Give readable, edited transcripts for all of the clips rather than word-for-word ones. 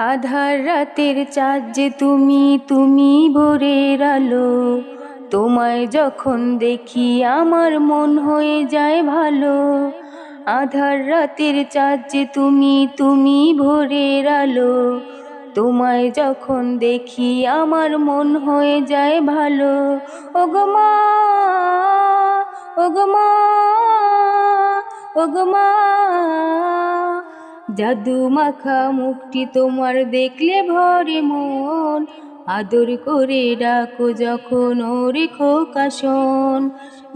আধার রাতের চাঁদ যে তুমি, তুমি ভোরের আলো। তোমায় যখন দেখি আমার মন হয়ে যায় ভালো। আধার রাতের চাঁদ যে তুমি, তুমি ভোরের আলো। তোমায় যখন দেখি আমার মন হয়ে যায় ভালো। ওগো মা, ওগো মা, ওগো মা, জাদু মাখা মুখটি তোমার দেখলে ভরে মন। আদর করে ডাকো যখন ওরে খোকা শোন।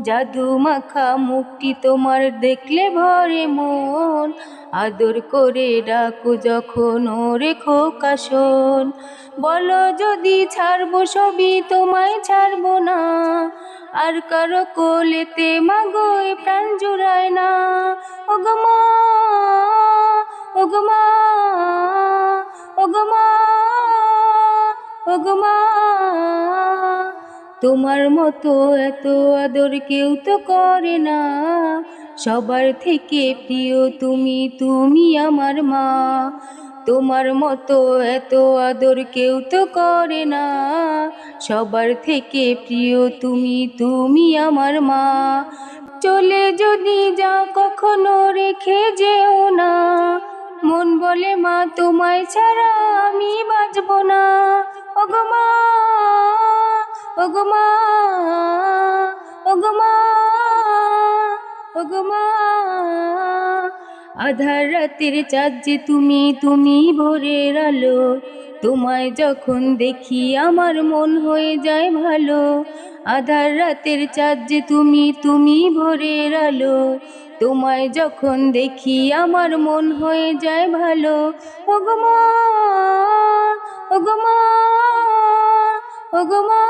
জাদু মাখা মুখটি তোমার দেখলে ভরে মন। আদর করে ডাকো যখন ওরে খোকা শোন। বলো যদি ছাড়বো সবই তোমায় ছাড়বো না। আর কারো কোলেতে মাগো এ প্রাণ জুড়ায় না। ওগো মা, ওগো মা, ওগো মা, ওগো মা, তোমার মতো এত আদর কেউ তো করে না। সবার থেকে প্রিয় তুমি, তুমি আমার মা। তোমার মতো এত আদর কেউ তো করে না। সবার থেকে প্রিয় তুমি, তুমি আমার মা। চলে যদি যাও কখনো রেখে যেও না। মন বলে মা তোমায় ছাড়া আমি বাঁচব না। ওগো মা, ওগো মা, ওগো মা, ওগো মা, আধার রাতের চাঁদ যে তুমি, তুমি ভোরের আলো। তোমায় যখন দেখি আমার মন হয়ে যায় ভালো। আধার রাতের চাঁদ যে তুমি, তুমি ভোরের আলো। তোমায় যখন দেখি আমার মন হয়ে যায় ভালো। ওগো মা, ওগো মা, ওগো মা।